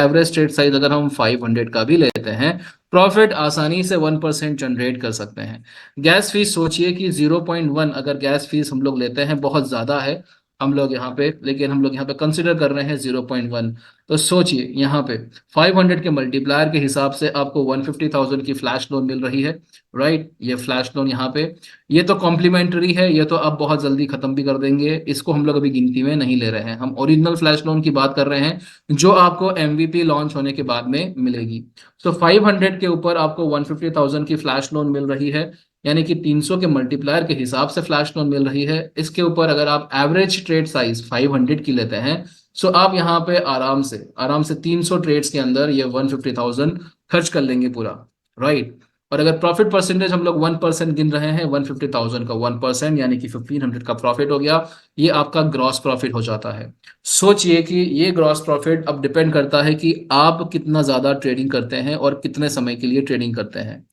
Average trade size अगर हम 500 का भी लेते हैं, प्रॉफिट आसानी से 1% जनरेट कर सकते हैं। गैस फीस सोचिए कि 0.1 अगर गैस फीस हम लोग लेते हैं, बहुत ज़्यादा है हम लोग यहाँ पे, लेकिन हम लोग यहाँ पे कंसिडर कर रहे हैं 0.1। तो सोचिए यहाँ पे 500 के मल्टीप्लायर के हिसाब से आपको 150,000 की फ्लैश लोन मिल रही है। राइट, ये फ्लैश लोन यहाँ पे, ये तो कॉम्प्लीमेंट्री है, ये तो आप बहुत जल्दी खत्म भी कर देंगे, इसको हम लोग अभी गिनती में नहीं ले रहे हैं। हम ओरिजिनल फ्लैश लोन की बात कर रहे हैं जो आपको एमवीपी लॉन्च होने के बाद में मिलेगी। तो 500 के ऊपर आपको 150,000 की फ्लैश लोन मिल रही है, यानी कि 300 के मल्टीप्लायर के हिसाब से फ्लैश लोन मिल रही है। इसके ऊपर अगर आप एवरेज ट्रेड साइज 500 की लेते हैं, सो आप यहाँ पे आराम से 300 ट्रेड्स के अंदर ये 150,000 खर्च कर लेंगे पूरा। राइट, और अगर प्रॉफिट परसेंटेज हम लोग 1% गिन रहे हैं, 150,000 का 1% यानी कि 1500 का प्रॉफिट हो गया, ये आपका ग्रॉस प्रॉफिट हो जाता है। सोचिए कि ये ग्रॉस प्रॉफिट अब डिपेंड करता है कि आप कितना ज्यादा ट्रेडिंग करते हैं और कितने समय के लिए ट्रेडिंग करते हैं।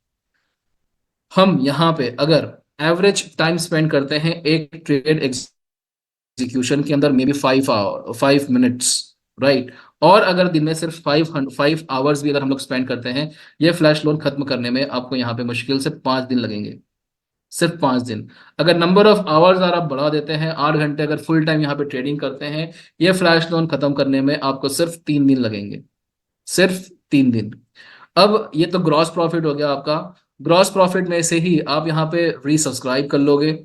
हम यहाँ पे अगर एवरेज टाइम स्पेंड करते हैं एक ट्रेड एग्जीक्यूशन के अंदर, मे बी 5 मिनट्स। राइट, और अगर दिन में सिर्फ 5 आवर्स भी अगर हम लोग स्पेंड करते हैं, ये फ्लैश लोन खत्म करने में आपको यहाँ पे मुश्किल से 5 दिन लगेंगे, सिर्फ 5 दिन। अगर नंबर ऑफ आवर्स अगर आप बढ़ा देते हैं, 8 घंटे अगर फुल टाइम यहाँ पे ट्रेडिंग करते हैं, ये फ्लैश लोन खत्म करने में आपको सिर्फ 3 दिन लगेंगे, सिर्फ 3 दिन। अब ये तो ग्रॉस प्रॉफिट हो गया आपका। ग्रॉस प्रॉफिट में से ही आप यहाँ पे रीसब्सक्राइब कर लोगे,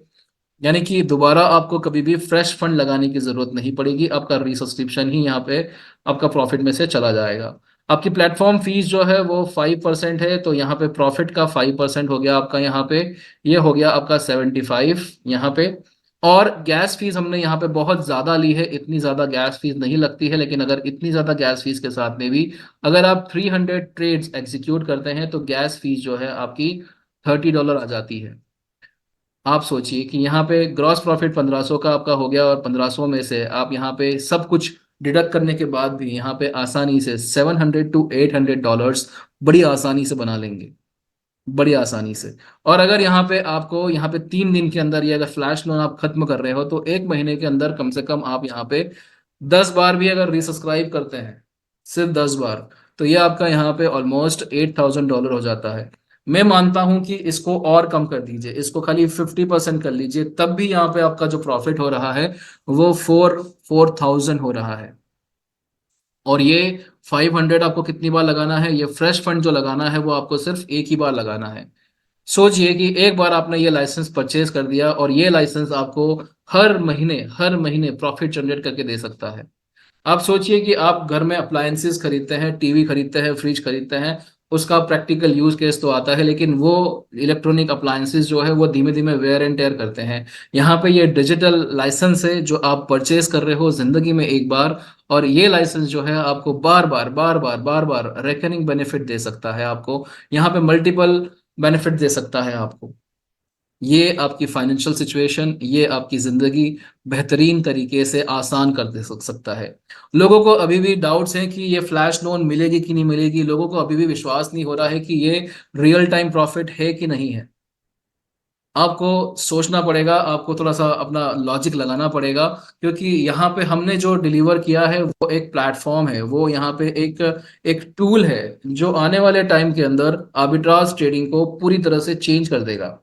यानी कि दोबारा आपको कभी भी फ्रेश फंड लगाने की जरूरत नहीं पड़ेगी, आपका रीसब्सक्रिप्शन ही यहाँ पे आपका प्रॉफिट में से चला जाएगा। आपकी प्लेटफॉर्म फीस जो है वो 5% है, तो यहाँ पे प्रॉफिट का 5% हो गया आपका यहाँ पे, ये हो गया आपका 75 यहाँ पे। और गैस फीस हमने यहाँ पे बहुत ज्यादा ली है, इतनी ज्यादा गैस फीस नहीं लगती है, लेकिन अगर इतनी ज्यादा गैस फीस के साथ में भी अगर आप 300 ट्रेड्स एग्जीक्यूट करते हैं, तो गैस फीस जो है आपकी $30 आ जाती है। आप सोचिए कि यहाँ पे ग्रॉस प्रॉफिट 1500 का आपका हो गया, और 1500 में से आप यहाँ पे सब कुछ डिडक्ट करने के बाद भी यहाँ पे आसानी से $700 to $800 बड़ी आसानी से बना लेंगे, बड़ी आसानी से। और अगर यहाँ पे आपको यहाँ पे 3 दिन के अंदर ये अगर फ्लैश लोन आप खत्म कर रहे हो, तो एक महीने के अंदर कम से कम आप यहाँ पे 10 बार भी अगर रीसब्सक्राइब करते हैं, सिर्फ 10 बार, तो ये आपका यहाँ पे ऑलमोस्ट $8,000 हो जाता है। मैं मानता हूं कि इसको और कम कर दीजिए, इसको खाली 50% कर लीजिए, तब भी यहाँ पे आपका जो प्रॉफिट हो रहा है वो 4,000 हो रहा है। और ये 500 आपको कितनी बार लगाना है, ये फ्रेश फंड जो लगाना है वो आपको सिर्फ एक ही बार लगाना है। सोचिए कि एक बार आपने ये लाइसेंस परचेज कर दिया, और ये लाइसेंस आपको हर महीने प्रॉफिट जनरेट करके दे सकता है। आप सोचिए कि आप घर में अप्लायंसेस खरीदते हैं, टीवी खरीदते हैं, फ्रिज खरीदते हैं, उसका प्रैक्टिकल यूज केस तो आता है, लेकिन वो इलेक्ट्रॉनिक अप्लायंसेस जो है वो धीमे धीमे वेयर एंड टेयर करते हैं। यहाँ पे ये डिजिटल लाइसेंस है जो आप परचेज कर रहे हो जिंदगी में एक बार, और ये लाइसेंस जो है आपको बार बार रेकरिंग बेनिफिट दे सकता है आपको, यहाँ पे मल्टीपल बेनिफिट दे सकता है आपको। ये आपकी फाइनेंशियल सिचुएशन, ये आपकी जिंदगी बेहतरीन तरीके से आसान कर दे सकता है। लोगों को अभी भी डाउट्स हैं कि ये फ्लैश लोन मिलेगी कि नहीं मिलेगी, लोगों को अभी भी विश्वास नहीं हो रहा है कि ये रियल टाइम प्रॉफिट है कि नहीं है। आपको सोचना पड़ेगा, आपको थोड़ा सा अपना लॉजिक लगाना पड़ेगा, क्योंकि यहाँ पे हमने जो डिलीवर किया है वो एक प्लेटफॉर्म है, वो यहाँ पे एक एक टूल है जो आने वाले टाइम के अंदर आर्बिट्राज ट्रेडिंग को पूरी तरह से चेंज कर देगा।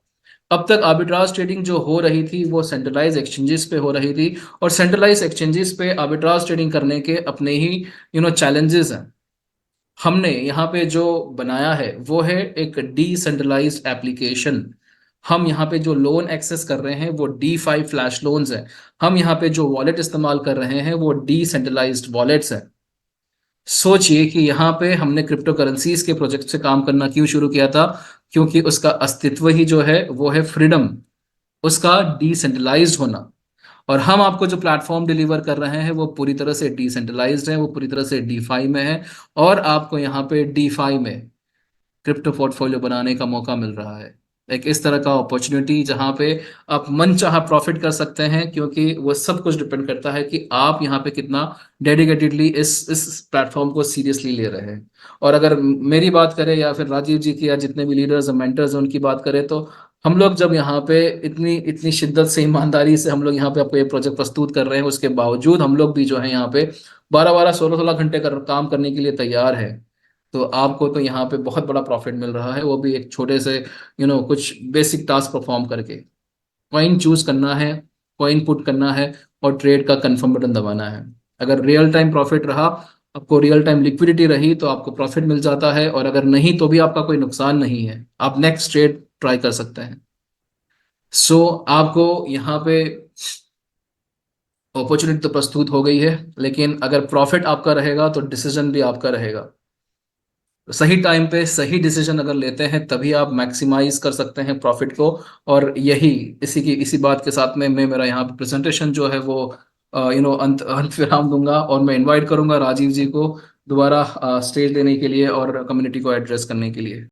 अब तक आर्बिट्राज ट्रेडिंग जो हो रही थी वो सेंट्रलाइज एक्सचेंजेस पे हो रही थी, और सेंट्रलाइज एक्सचेंजेस पे आर्बिट्राज ट्रेडिंग करने के अपने ही चैलेंजेस हैं। हमने यहाँ पे जो बनाया है वो है एक डिसेंट्रलाइज्ड एप्लीकेशन। हम यहाँ पे जो लोन एक्सेस कर रहे हैं वो D5 फ्लैश लोन्स हैं। हम यहाँ पे जो वॉलेट इस्तेमाल कर रहे हैं वो डिसेंट्रलाइज्ड वॉलेट्स हैं। सोचिए कि यहाँ पे हमने क्रिप्टो करेंसीज के प्रोजेक्ट से काम करना क्यों शुरू किया था, क्योंकि उसका अस्तित्व ही जो है वो है फ्रीडम, उसका डिसेंट्रलाइज्ड होना। और हम आपको जो प्लेटफॉर्म डिलीवर कर रहे हैं वो पूरी तरह से डिसेंट्रलाइज्ड है, वो पूरी तरह से डीफाई में है, और आपको यहाँ पे डीफाई में क्रिप्टो पोर्टफोलियो बनाने का मौका मिल रहा है। एक इस तरह का अपॉर्चुनिटी जहाँ पे आप मन चाहा प्रॉफिट कर सकते हैं, क्योंकि वो सब कुछ डिपेंड करता है कि आप यहाँ पे कितना डेडिकेटेडली इस प्लेटफॉर्म को सीरियसली ले रहे हैं। और अगर मेरी बात करें या फिर राजीव जी की या जितने भी लीडर्स और मेंटर्स हैं उनकी बात करें, तो हम लोग जब यहाँ पे इतनी इतनी शिद्दत से ईमानदारी से हम लोग यहाँ पे आपको ये प्रोजेक्ट प्रस्तुत कर रहे हैं, उसके बावजूद हम लोग भी जो है यहाँ पे 12-12 16-16 घंटे काम करने के लिए तैयार है। तो आपको तो यहाँ पे बहुत बड़ा प्रॉफिट मिल रहा है, वो भी एक छोटे से कुछ बेसिक टास्क परफॉर्म करके। कॉइन चूज करना है, कॉइन पुट करना है, और ट्रेड का कंफर्म बटन दबाना है। अगर रियल टाइम प्रॉफिट रहा, आपको रियल टाइम लिक्विडिटी रही, तो आपको प्रॉफिट मिल जाता है, और अगर नहीं तो भी आपका कोई नुकसान नहीं है, आप नेक्स्ट ट्रेड ट्राई कर सकते हैं। आपको यहाँ पे अपॉर्चुनिटी तो प्रस्तुत हो गई है, लेकिन अगर प्रॉफिट आपका रहेगा तो डिसीजन भी आपका रहेगा। सही टाइम पे सही डिसीजन अगर लेते हैं, तभी आप मैक्सिमाइज कर सकते हैं प्रॉफिट को। और यही इसी बात के साथ में मैं मेरा यहाँ पे प्रेजेंटेशन जो है वो अंत अंत विराम दूंगा, और मैं इनवाइट करूंगा राजीव जी को दोबारा स्टेज देने के लिए और कम्युनिटी को एड्रेस करने के लिए।